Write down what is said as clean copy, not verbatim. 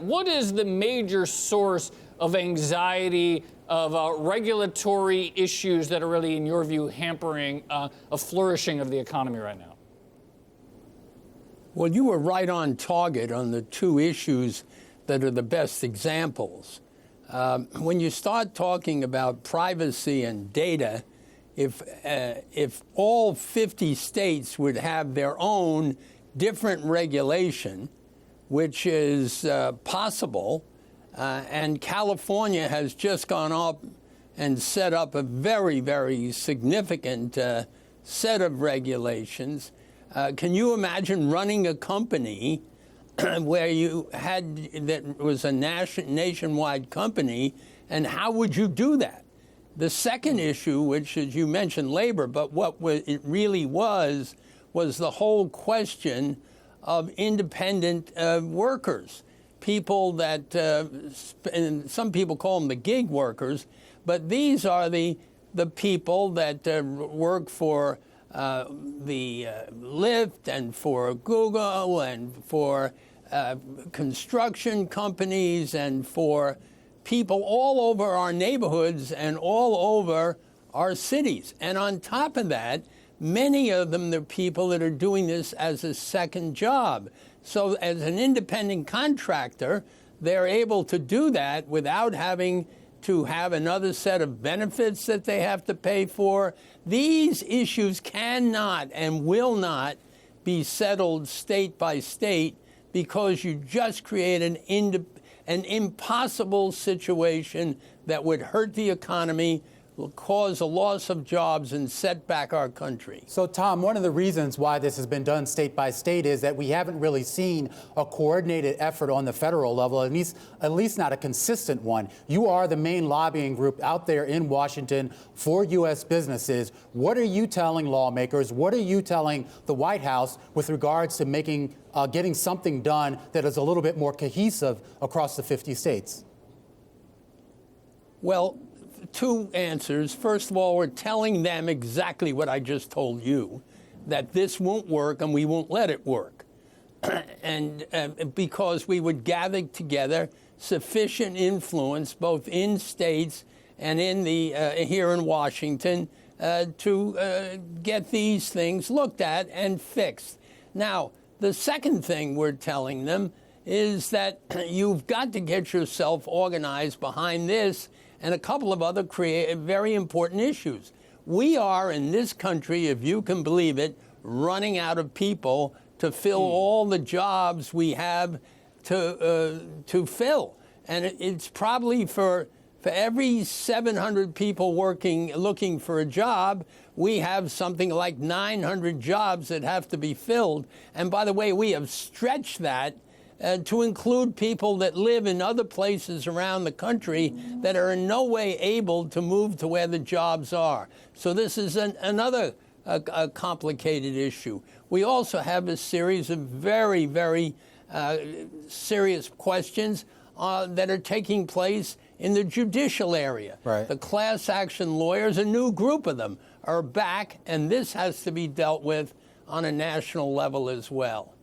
What is the major source of anxiety, of regulatory issues that are really, in your view, hampering a flourishing of the economy right now? Well, you were right on target on the two issues that are the best examples. When you start talking about privacy and data, if all 50 states would have their own different regulation, which is possible, and California has just gone up and set up a very, very significant set of regulations. Can you imagine running a company where you had that was a nationwide company, and how would you do that? The second issue, which is you mentioned labor, but what it really was the whole question of independent workers, people that, and some people call them the gig workers, but these are the people that work for the Lyft and for Google and for construction companies and for people all over our neighborhoods and all over our cities. And on top of that, many of them, they're people that are doing this as a second job. So as an independent contractor, they're able to do that without having to have another set of benefits that they have to pay for. These issues cannot and will not be settled state by state because you just create an impossible situation that would hurt the economy, will cause a loss of jobs, and set back our country. So, Tom, one of the reasons why this has been done state by state is that we haven't really seen a coordinated effort on the federal level, at least not a consistent one. You are the main lobbying group out there in Washington for U.S. businesses. What are you telling lawmakers? What are you telling the White House with regards to getting something done that is a little bit more cohesive across the 50 states? Well, two answers. First of all, we're telling them exactly what I just told you, that this won't work and we won't let it work. And because we would gather together sufficient influence both in states and in the here in Washington to get these things looked at and fixed. Now, the second thing we're telling them is that you've got to get yourself organized behind this and a couple of other very important issues. We are, in this country, if you can believe it, running out of people to fill all the jobs we have to fill. And it's probably for every 700 people looking for a job, we have something like 900 jobs that have to be filled. And by the way, we have stretched that to include people that live in other places around the country that are in no way able to move to where the jobs are. So this is another complicated issue. We also have a series of very, very serious questions that are taking place in the judicial area. Right. The class action lawyers, a new group of them, are back, and this has to be dealt with on a national level as well.